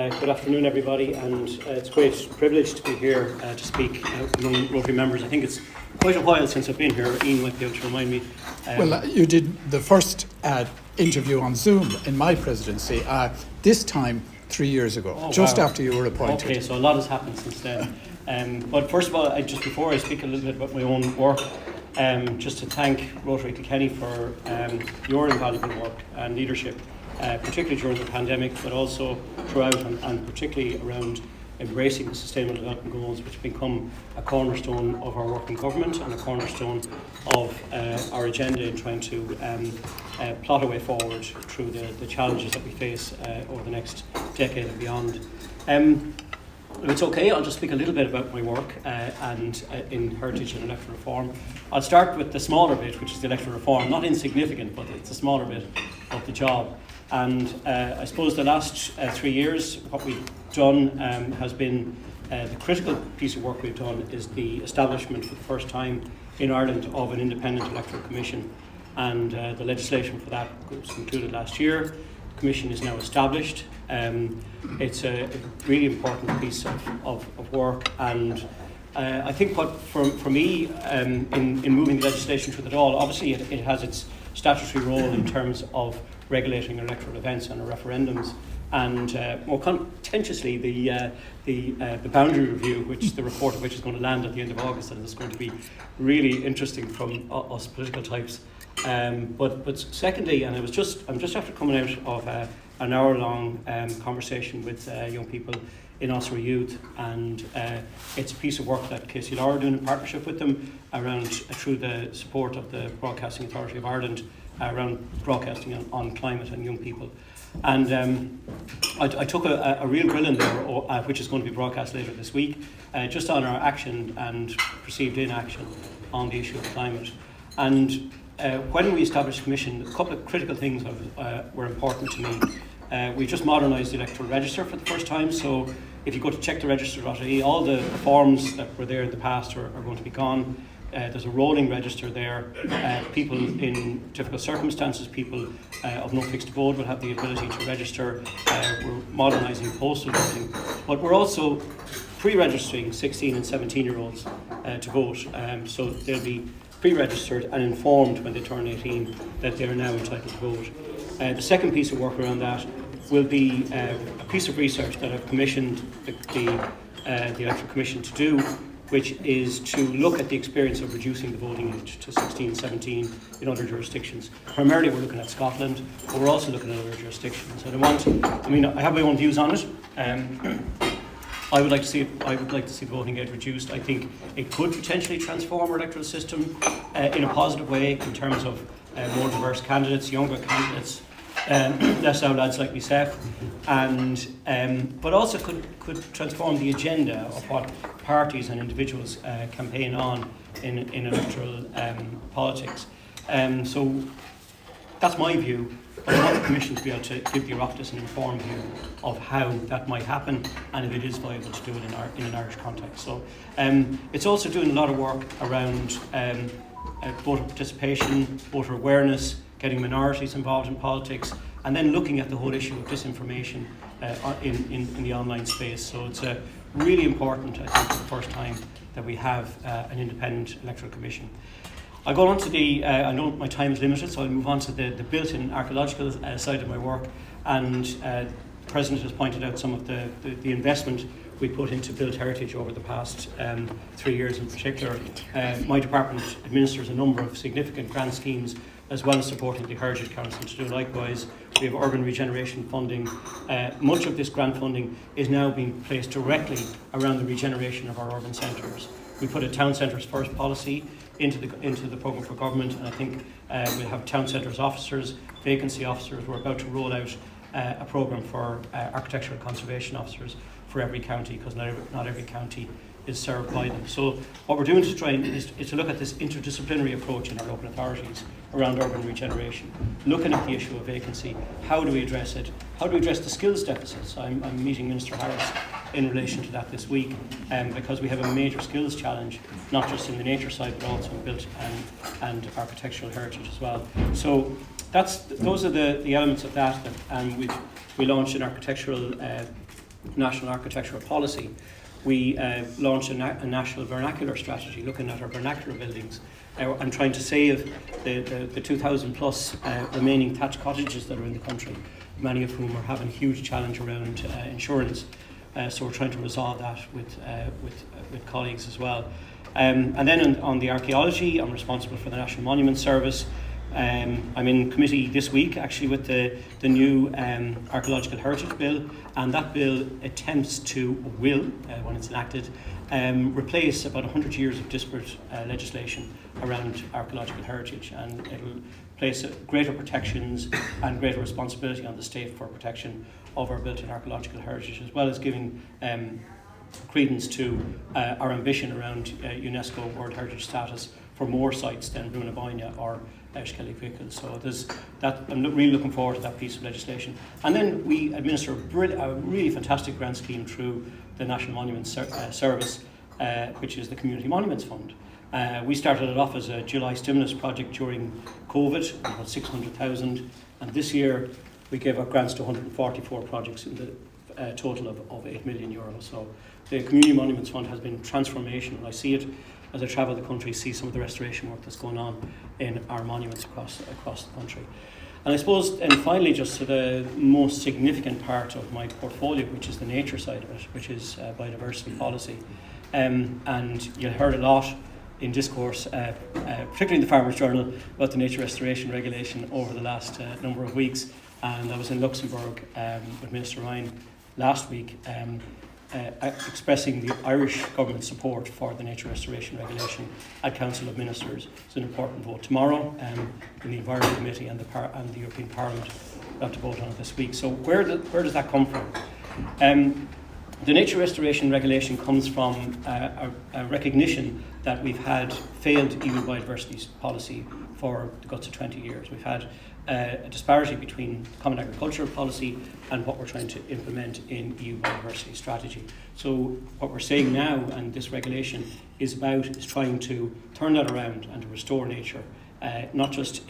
Good afternoon, everybody, and it's a great privilege to be here to speak among Rotary members. I think it's quite a while since I've been here. Ian might be able to remind me. You did the first interview on Zoom in my presidency, this time 3 years ago, after you were appointed. Okay, so a lot has happened since then. But first of all, just before I speak a little bit about my own work, just to thank Rotary Kilkenny for your invaluable work and leadership, particularly during the pandemic, but also throughout, and particularly around embracing the Sustainable Development Goals, which have become a cornerstone of our work in government and a cornerstone of our agenda in trying to plot a way forward through the challenges that we face over the next decade and beyond. If it's okay, I'll just speak a little bit about my work and in heritage and electoral reform. I'll start with the smaller bit, which is the electoral reform. Not insignificant, but it's a smaller bit of the job. And I suppose the last 3 years, what we've done has been the critical piece of work we've done is the establishment for the first time in Ireland of an independent electoral commission. And the legislation for that was concluded last year. The commission is now established. It's a really important piece of work, and I think what for me in moving the legislation through it all, obviously it has its statutory role in terms of regulating electoral events and referendums, and more contentiously the boundary review, which the report of which is going to land at the end of August, and it's going to be really interesting from us political types. But secondly, and I'm just after coming out of an hour-long conversation with young people in Ossory Youth, and it's a piece of work that Casey Laura are doing in partnership with them around through the support of the Broadcasting Authority of Ireland around broadcasting on climate and young people. And I took a real grill in there, which is going to be broadcast later this week, just on our action and perceived inaction on the issue of climate. And when we established the Commission, a couple of critical things were important to me. We just modernised the electoral register for the first time, so if you go to check the register.ie, all the forms that were there in the past are going to be gone. There's a rolling register there. People in difficult circumstances, people of no fixed abode will have the ability to register. We're modernising postal voting, but we're also pre-registering 16 and 17-year-olds to vote. So they'll be pre-registered and informed when they turn 18 that they are now entitled to vote. The second piece of work around that will be a piece of research that I've commissioned the Electoral Commission to do, which is to look at the experience of reducing the voting age to 16, 17 in other jurisdictions. Primarily we're looking at Scotland, but we're also looking at other jurisdictions. And I have my own views on it. I would like to see the voting age reduced. I think it could potentially transform our electoral system in a positive way in terms of more diverse candidates, younger candidates, less out lads like myself, and but also could transform the agenda of what parties and individuals campaign on in electoral politics. So that's my view. I want the Commission to be able to give the Oireachtas an informed view of how that might happen and if it is viable to do it in an Irish context. So it's also doing a lot of work around voter participation, voter awareness, getting minorities involved in politics, and then looking at the whole issue of disinformation in the online space. So it's really important, I think, for the first time that we have an independent electoral commission. I'll go on to I know my time is limited, so I'll move on to the built-in archaeological side of my work. And the President has pointed out some of the investment we put into built heritage over the past 3 years in particular. My department administers a number of significant grant schemes, as well as supporting the Heritage Council to do likewise. We have urban regeneration funding. Much of this grant funding is now being placed directly around the regeneration of our urban centres. We put a town centres first policy into the programme for government, and I think we'll have town centres officers, vacancy officers. We're about to roll out a programme for architectural conservation officers for every county, because not every county is served by them. So what we're doing is to look at this interdisciplinary approach in our local authorities around urban regeneration, looking at the issue of vacancy. How do we address it? How do we address the skills deficits? I'm meeting Minister Harris in relation to that this week, because we have a major skills challenge, not just in the nature side, but also in built and architectural heritage as well. So those are the elements of that, and we launched an architectural national architectural policy, we launched a national vernacular strategy looking at our vernacular buildings and trying to save the 2,000 plus remaining thatched cottages that are in the country, many of whom are having a huge challenge around insurance. So we're trying to resolve that with colleagues as well. And then on the archaeology, I'm responsible for the National Monuments Service. I'm in committee this week actually with the new Archaeological Heritage Bill, and that bill attempts to, when it's enacted, replace about 100 years of disparate legislation around archaeological heritage, and it'll place greater protections and greater responsibility on the state for protection of our built-in archaeological heritage, as well as giving credence to our ambition around UNESCO World Heritage status for more sites than Bruna Baina or Skellig Vickles. So there's that. I'm really looking forward to that piece of legislation. And then we administer a really fantastic grant scheme through the National Monuments Service, which is the Community Monuments Fund. We started it off as a July stimulus project during COVID, about 600,000, and this year we gave out grants to 144 projects in the total of 8 million euros. So the Community Monuments Fund has been transformational. I see it as I travel the country, see some of the restoration work that's going on in our monuments across the country. And I suppose, and finally, just to the most significant part of my portfolio, which is the nature side of it, which is biodiversity policy. And you heard a lot in discourse, particularly in the Farmers Journal, about the nature restoration regulation over the last number of weeks. And I was in Luxembourg with Minister Ryan last week, expressing the Irish government support for the nature restoration regulation at Council of Ministers. It's an important vote tomorrow in the Environment Committee and the European Parliament. We'll have to vote on it this week. So where does that come from? The nature restoration regulation comes from a recognition that we've had failed EU biodiversity policy for the guts of 20 years. We've had a disparity between common agricultural policy and what we're trying to implement in EU biodiversity strategy. So what we're saying now, and this regulation is trying to turn that around and to restore nature. Not just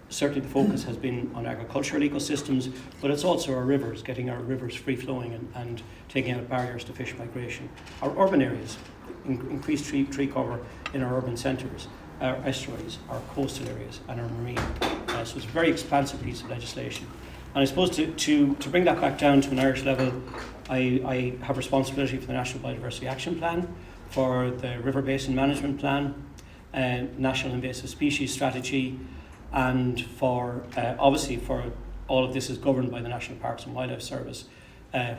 certainly the focus has been on agricultural ecosystems, but it's also our rivers, getting our rivers free flowing and taking out barriers to fish migration. Our urban areas, increased tree cover in our urban centres, our estuaries, our coastal areas and our marine. So it's a very expansive piece of legislation. And I suppose to bring that back down to an Irish level, I have responsibility for the National Biodiversity Action Plan, for the River Basin Management Plan, National Invasive Species Strategy, and for obviously for all of this is governed by the National Parks and Wildlife Service,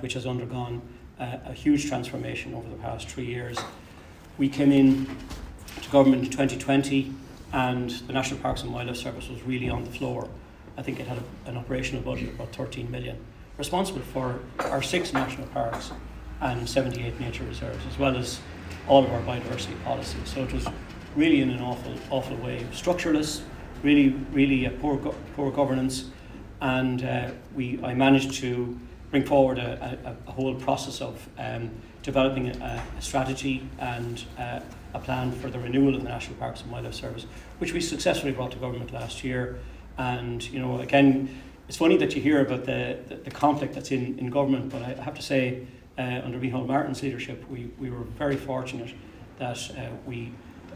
which has undergone a huge transformation over the past 3 years. We came in to government in 2020, and the National Parks and Wildlife Service was really on the floor. I think it had an operational budget of about 13 million, responsible for our 6 national parks and 78 nature reserves, as well as all of our biodiversity policies. So it was really in an awful way structureless, really poor governance, and I managed to bring forward a whole process of developing a strategy and a plan for the renewal of the National Parks and Wildlife Service, which we successfully brought to government last year. And again, it's funny that you hear about the conflict that's in government, but I have to say, under Micheál Martin's leadership, we were very fortunate that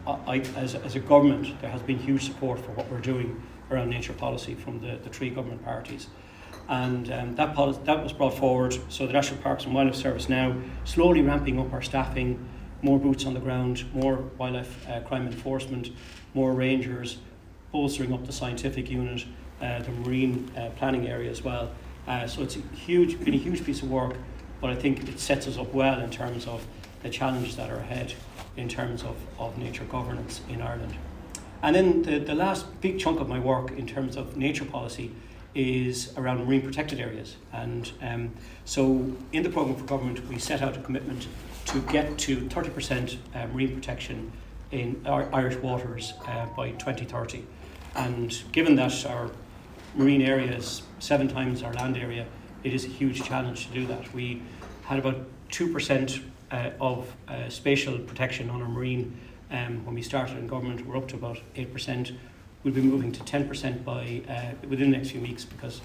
as a government, there has been huge support for what we're doing around nature policy from the 3 government parties. And that was brought forward. So the National Parks and Wildlife Service now slowly ramping up our staffing, more boots on the ground, more wildlife crime enforcement, more rangers, bolstering up the scientific unit, the marine planning area as well. So it's been a huge piece of work, but I think it sets us up well in terms of the challenges that are ahead in terms of nature governance in Ireland. And then the last big chunk of my work in terms of nature policy is around marine protected areas. And so in the programme for government, we set out a commitment to get to 30% marine protection in our Irish waters by 2030. And given that our marine area is 7 times our land area, it is a huge challenge to do that. We had about 2% of spatial protection on our marine when we started in government. We're up to about 8%. We'll be moving to 10% within the next few weeks, because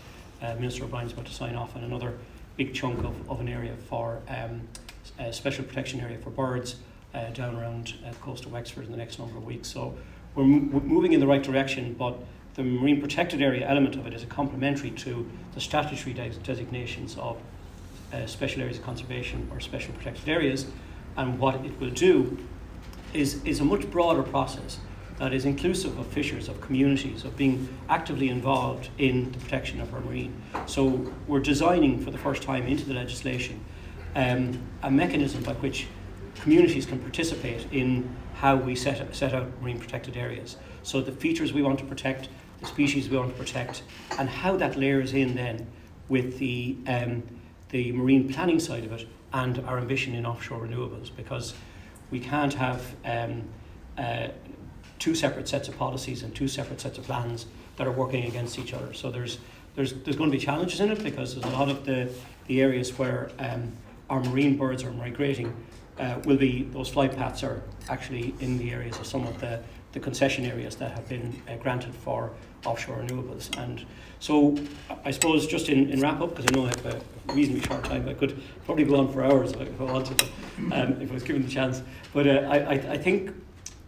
Minister O'Brien's about to sign off on another big chunk of an area for a special protection area for birds down around the coast of Wexford in the next number of weeks. So we're moving in the right direction, but the marine protected area element of it is a complementary to the statutory designations of special areas of conservation or special protected areas. And what it will do is a much broader process that is inclusive of fishers, of communities, of being actively involved in the protection of our marine. So we're designing for the first time into the legislation a mechanism by which communities can participate in how we set out marine protected areas. So the features we want to protect, the species we want to protect, and how that layers in then with the marine planning side of it and our ambition in offshore renewables, because we can't have two separate sets of policies and two separate sets of plans that are working against each other. So there's going to be challenges in it, because there's a lot of the areas where our marine birds are migrating will be, those flight paths are actually in the areas of some of the concession areas that have been granted for offshore renewables. And so I suppose just in wrap up, because I know I have a reasonably short time, I could probably go on for hours if I wanted to, if I was given the chance. But I think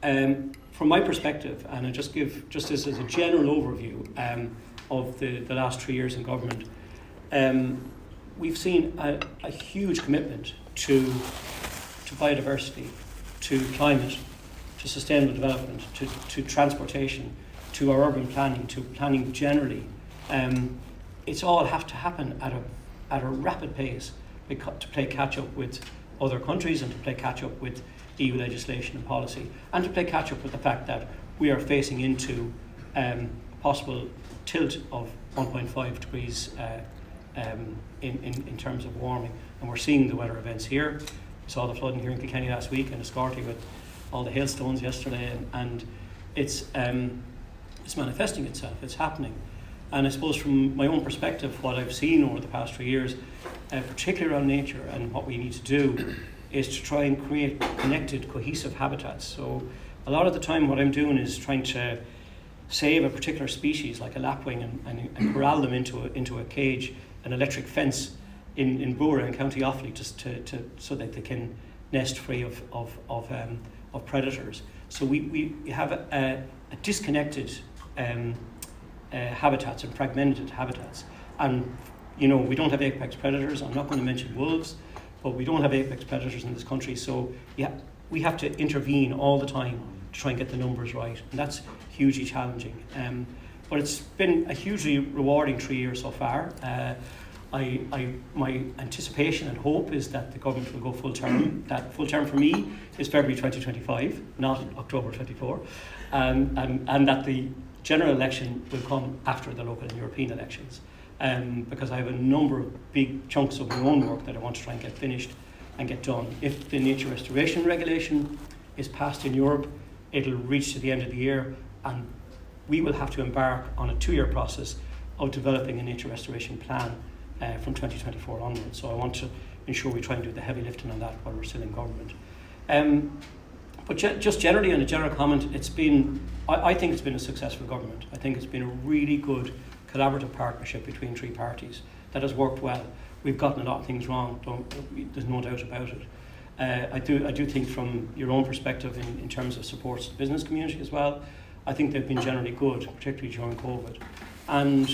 from my perspective, and I just give just this as a general overview of the last 3 years in government, we've seen a huge commitment to biodiversity, to climate, to sustainable development, to transportation, to our urban planning, to planning generally. It's all have to happen at a rapid pace to play catch up with other countries and to play catch up with EU legislation and policy, and to play catch up with the fact that we are facing into a possible tilt of 1.5 degrees in terms of warming. And we're seeing the weather events here. We saw the flooding here in Kilkenny last week, and Escorty with all the hailstones yesterday, and it's manifesting itself, it's happening. And I suppose from my own perspective, what I've seen over the past 3 years, particularly around nature, and what we need to do is to try and create connected, cohesive habitats. So a lot of the time what I'm doing is trying to save a particular species, like a lapwing, and corral them into a cage, an electric fence in Bura in County Offaly, just so that they can nest free of predators. So we have a disconnected habitats and fragmented habitats. And we don't have apex predators. I'm not going to mention wolves, but we don't have apex predators in this country. So we have to intervene all the time to try and get the numbers right, and that's hugely challenging. But it's been a hugely rewarding 3 years so far. My anticipation and hope is that the government will go full term. That full term for me is February 2025, not October 24, and that the general election will come after the local and European elections, because I have a number of big chunks of my own work that I want to try and get finished and get done. If the nature restoration regulation is passed in Europe, it'll reach to the end of the year, and we will have to embark on a 2-year process of developing a nature restoration plan from 2024 onwards. So I want to ensure we try and do the heavy lifting on that while we're still in government. But just generally, on a general comment, I think it's been a successful government. I think it's been a really good collaborative partnership between 3 parties that has worked well. We've gotten a lot of things wrong, there's no doubt about it. I do think from your own perspective in terms of supports to the business community as well, I think they've been generally good, particularly during COVID. And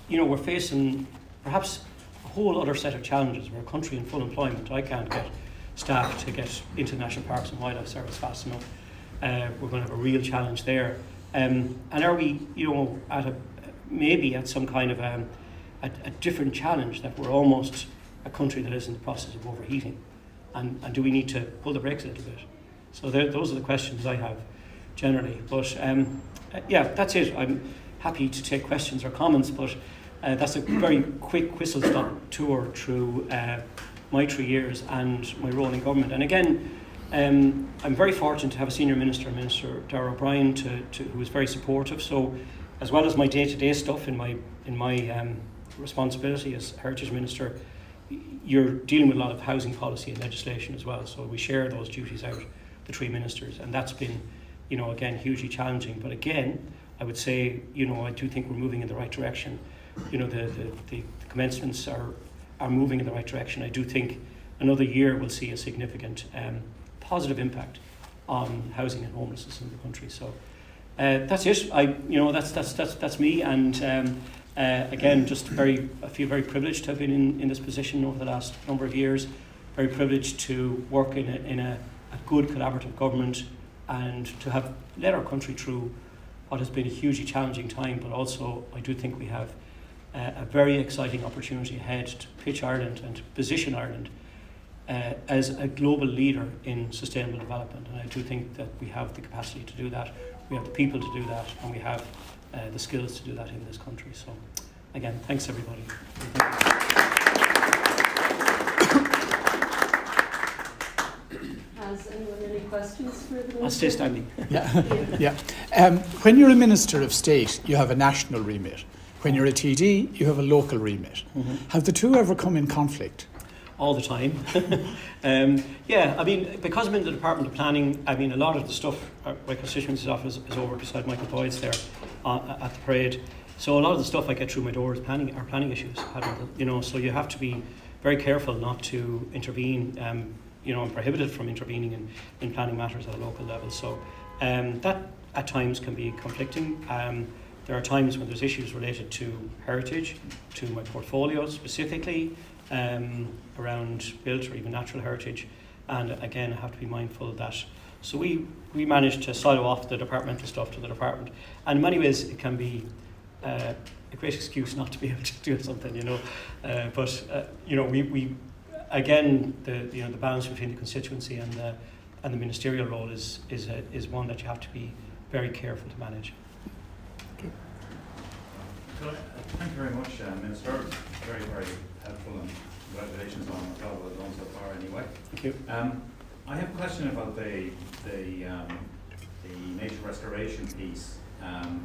we're facing perhaps a whole other set of challenges. We're a country in full employment. I can't get staff to get into National Parks and Wildlife Service fast enough. We're going to have a real challenge there. And are we, maybe at some kind of a different challenge, that we're almost a country that is in the process of overheating? And do we need to pull the brakes a little bit? So those are the questions I have generally. But that's it. I'm happy to take questions or comments, but that's a very quick whistle-stop tour through my 3 years and my role in government. And again, I'm very fortunate to have a senior minister, Minister Darragh O'Brien, who was very supportive. So as well as my day-to-day stuff in my responsibility as Heritage Minister, you're dealing with a lot of housing policy and legislation as well. So we share those duties out, the 3 ministers, and that's been, again, hugely challenging. But again, I would say, I do think we're moving in the right direction. The commencements are are moving in the right direction. I do think another year will see a significant positive impact on housing and homelessness in the country. So that's it. That's me. And again, I feel very privileged to have been in this position over the last number of years. Very privileged to work in a good collaborative government and to have led our country through what has been a hugely challenging time. But also, I do think we have a very exciting opportunity ahead to pitch Ireland and to position Ireland as a global leader in sustainable development. And I do think that we have the capacity to do that, we have the people to do that, and we have the skills to do that in this country. So again, thanks everybody. Has anyone any questions for the Minister? I'll stay standing. Yeah. When you're a Minister of State, you have a national remit. When you're a TD, you have a local remit. Mm-hmm. Have the two ever come in conflict? All the time. Because I'm in the Department of Planning, a lot of the stuff, my constituency's office is over beside Michael Boyd's there at the parade. So a lot of the stuff I get through my door is planning issues. So you have to be very careful not to intervene. I'm prohibited from intervening in planning matters at a local level. So that at times can be conflicting. There are times when there's issues related to heritage, to my portfolio specifically, around built or even natural heritage. And again, I have to be mindful that, so we manage to silo off the departmental stuff to the department. And in many ways, it can be a great excuse not to be able to do something, we again, the balance between the constituency and the ministerial role is one that you have to be very careful to manage. Thank you very much, Minister. Very, very helpful, and congratulations on the job well done so far anyway. Thank you. I have a question about the nature restoration piece, and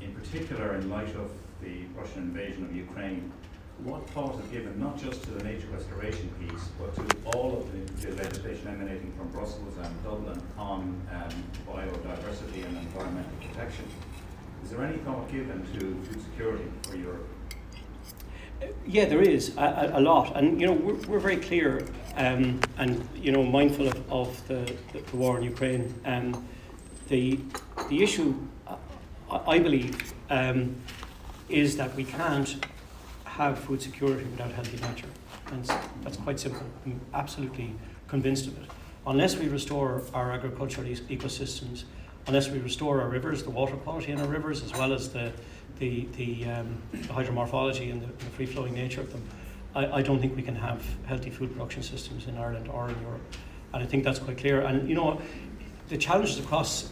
in particular in light of the Russian invasion of Ukraine. What thought is given not just to the nature restoration piece, but to all of the legislation emanating from Brussels and Dublin on biodiversity and environmental protection? Is there any thought given to food security for Europe? Yeah, there is a lot, and we're very clear and mindful of the war in Ukraine. The issue, I believe, is that we can't have food security without healthy nature, and that's quite simple. I'm absolutely convinced of it. Unless we restore our agricultural ecosystems, unless we restore our rivers, the water quality in our rivers, as well as the hydromorphology and the free-flowing nature of them, I don't think we can have healthy food production systems in Ireland or in Europe. And I think that's quite clear. And the challenges across,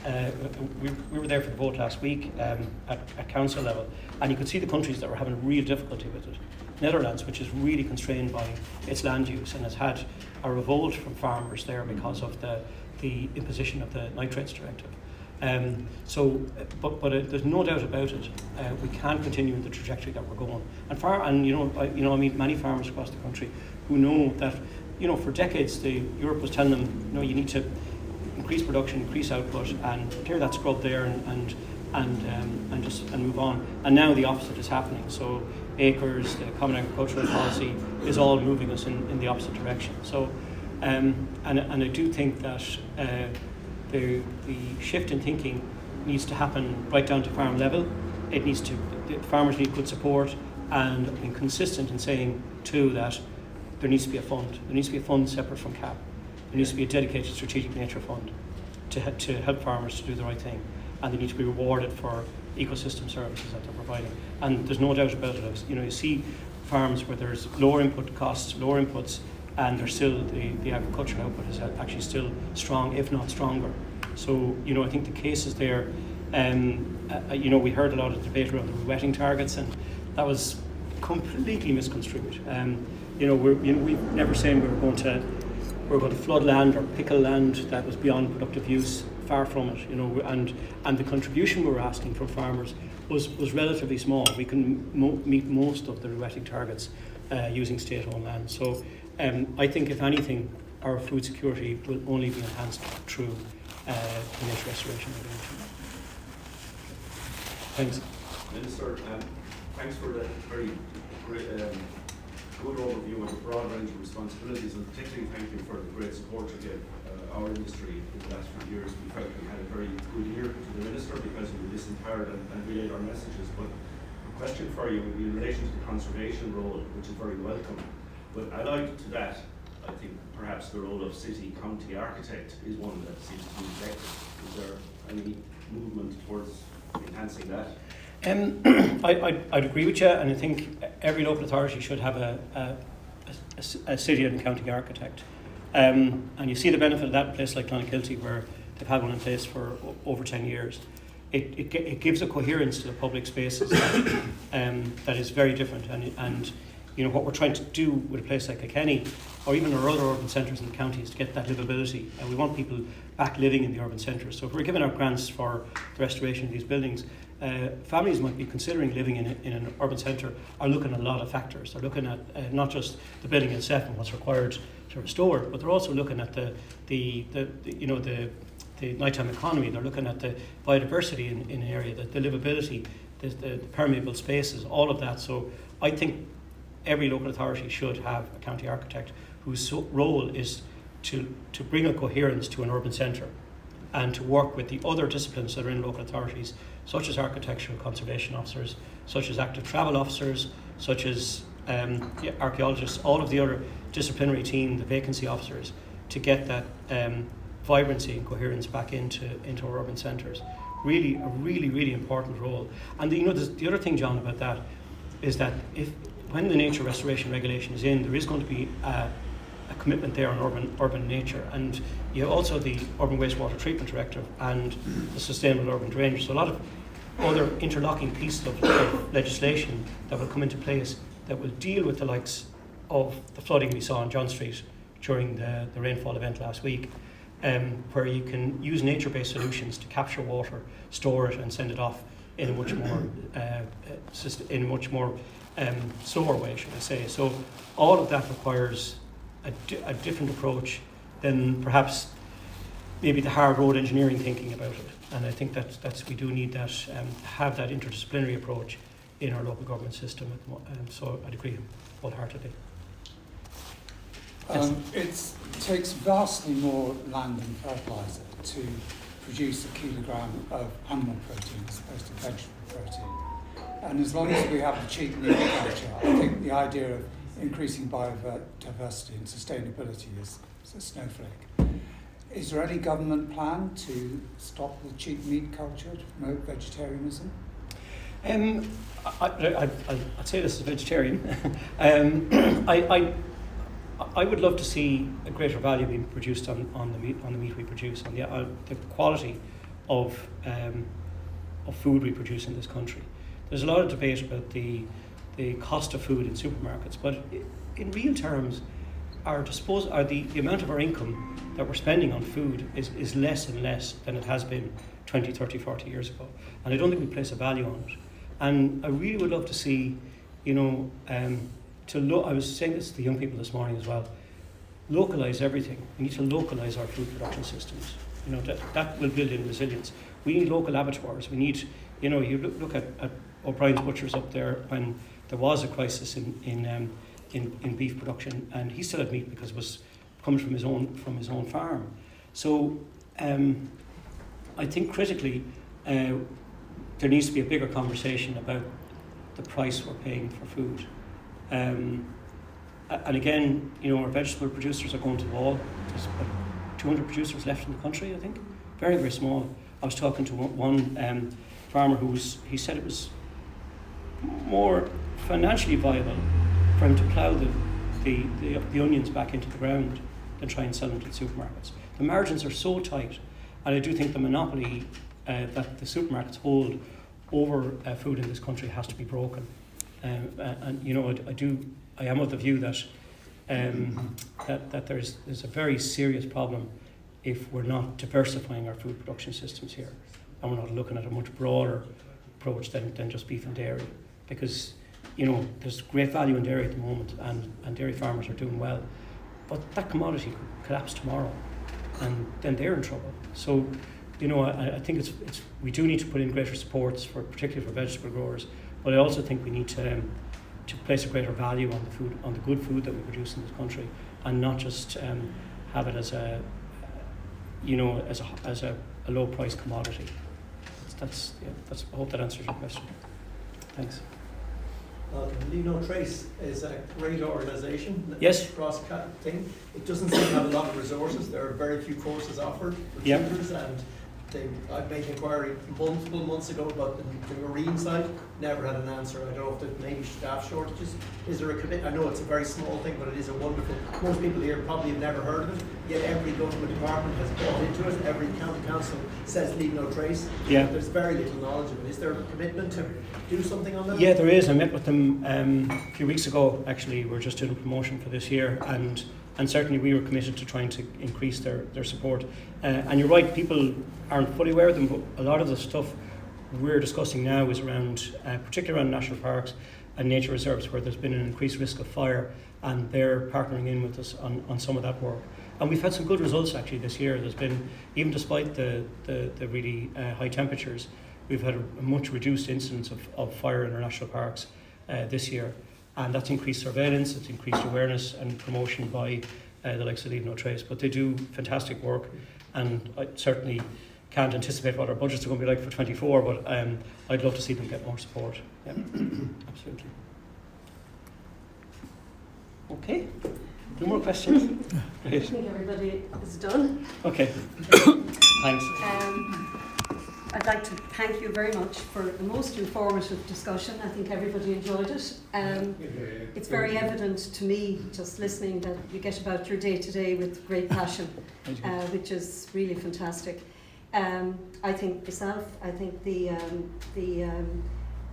we were there for the vote last week at council level, and you could see the countries that were having real difficulty with it. Netherlands, which is really constrained by its land use and has had a revolt from farmers there because of the imposition of the nitrates directive. But there's no doubt about it. We can't continue in the trajectory that we're going. And I meet many farmers across the country who know that, for decades, Europe was telling them, you need to increase production, increase output, and clear that scrub there, and move on. And now the opposite is happening. So acres, the Common Agricultural Policy is all moving us in the opposite direction. So, and I do think that the shift in thinking needs to happen right down to farm level. The farmers need good support, and being consistent in saying too that there needs to be a fund. There needs to be a fund separate from CAP. There needs to be a dedicated strategic nature fund to help farmers to do the right thing, and they need to be rewarded for ecosystem services that they're providing. And there's no doubt about it. You see farms where there's lower input costs, lower inputs, and there's still the agricultural output is actually still strong, if not stronger. So I think the case is there. We heard a lot of debate around the wetting targets, and that was completely misconstrued. We've never saying we were going to flood land or pickle land that was beyond productive use. Far from it, and the contribution we were asking from farmers was relatively small. We can meet most of the wetting targets using state-owned land. So I think, if anything, our food security will only be enhanced through the nature restoration regulation. Thanks. Minister, thanks for that very good overview of a broad range of responsibilities, and particularly thank you for the great support you gave our industry in the last few years. We felt we had a very good ear to the Minister because we listened hard and relayed our messages. But a question for you would be in relation to the conservation role, which is very welcome. But allied to that, I think perhaps the role of city county architect is one that seems to be neglected. Is there any movement towards enhancing that? I'd agree with you, and I think every local authority should have a city and county architect. And you see the benefit of that in a place like Clonakilty, where they've had one in place for over 10 years. It gives a coherence to the public spaces that is very different. And you know what we're trying to do with a place like Kilkenny, or even our other urban centres in the county, is to get that livability. And we want people back living in the urban centres. So if we're giving out grants for the restoration of these buildings, families might be considering living in an urban centre are looking at a lot of factors. They're looking at not just the building itself and what's required to restore it, but they're also looking at the nighttime economy. They're looking at the biodiversity in an area, the livability, the permeable spaces, all of that. So I think every local authority should have a county architect whose role is to bring a coherence to an urban centre and to work with the other disciplines that are in local authorities, such as architectural conservation officers, such as active travel officers, such as archaeologists, all of the other disciplinary team, the vacancy officers, to get that vibrancy and coherence back into our urban centres. Really, a really important role. And the other thing, John, about that is that when the nature restoration regulation is in, there is going to be a commitment there on urban nature, and you have also the Urban Wastewater Treatment Directive and the Sustainable Urban Drainage. So a lot of other interlocking pieces of legislation that will come into place that will deal with the likes of the flooding we saw on John Street during the rainfall event last week, where you can use nature-based solutions to capture water, store it, and send it off in a much more slower way, should I say. So all of that requires a different approach than perhaps maybe the hard road engineering thinking about it. And I think that's we do need that, have that interdisciplinary approach in our local government system. So I'd agree wholeheartedly. It takes vastly more land and fertiliser to produce a kilogram of animal protein as opposed to vegetable protein. And as long as we have the cheap meat culture, I think the idea of increasing biodiversity and sustainability is a snowflake. Is there any government plan to stop the cheap meat culture, to promote vegetarianism? I'd say this as a vegetarian. I would love to see a greater value being produced on the meat we produce, on the quality of food we produce in this country. There's a lot of debate about the cost of food in supermarkets, but in real terms, the amount of our income that we're spending on food is less and less than it has been 20, 30, 40 years ago. And I don't think we place a value on it. And I really would love to see, I was saying this to the young people this morning as well, localise everything. We need to localise our food production systems. That will build in resilience. We need local abattoirs. We need, you look at O'Brien's Butchers up there when there was a crisis in beef production, and he still had meat because it was coming from his own farm. So I think critically there needs to be a bigger conversation about the price we're paying for food. And again, our vegetable producers are going to the wall. There's about 200 producers left in the country, I think. Very, very small. I was talking to one farmer he said it was more financially viable for him to plough the onions back into the ground than try and sell them to the supermarkets. The margins are so tight, and I do think the monopoly that the supermarkets hold over food in this country has to be broken. I am of the view that that there's a very serious problem if we're not diversifying our food production systems here, and we're not looking at a much broader approach than just beef and dairy, because there's great value in dairy at the moment, and dairy farmers are doing well, but that commodity could collapse tomorrow, and then they're in trouble. So I think we do need to put in greater supports particularly for vegetable growers, but I also think we need to to place a greater value on the food, on the good food that we produce in this country, and not just have it as a, you know, as a low price commodity. That's I hope that answers your question. Thanks. Leave No Trace is a great organisation. Yes. Cross thing. It doesn't seem to have a lot of resources. There are very few courses offered for Yep. tutors, and I've made inquiry multiple months ago about the marine side. Never had an answer. I don't know if there's maybe staff shortages. Is there a commitment? I know it's a very small thing, but it is a wonderful. Most people here probably have never heard of it. Yet every government department has bought into it. Every county council says Leave No Trace. Yeah. There's very little knowledge of it. Is there a commitment to do something on that? Yeah, there is. I met with them a few weeks ago. Actually, we're just doing a promotion for this year, and certainly we were committed to trying to increase their support. And you're right, people aren't fully aware of them, but a lot of the stuff we're discussing now is around, particularly around national parks and nature reserves, where there's been an increased risk of fire, and they're partnering in with us on some of that work. And we've had some good results actually this year. There's been, even despite the really high temperatures, we've had a much reduced incidence of fire in our national parks this year. And that's increased surveillance, it's increased awareness and promotion by the likes of Leave No Trace. But they do fantastic work, and I certainly can't anticipate what our budgets are going to be like for 24, but I'd love to see them get more support. Yeah, absolutely. Okay, no more questions? I Great. think everybody is done. Okay, thanks. I'd like to thank you very much for the most informative discussion. I think everybody enjoyed it. It's very evident to me, just listening, that you get about your day-to-day with great passion, which is really fantastic. I think the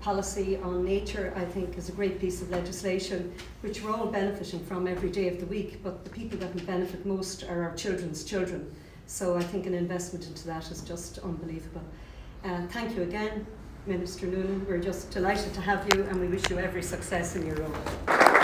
policy on nature, I think, is a great piece of legislation which we're all benefiting from every day of the week, but the people that will benefit most are our children's children. So I think an investment into that is just unbelievable. Thank you again, Minister Noonan. We're just delighted to have you, and we wish you every success in your role.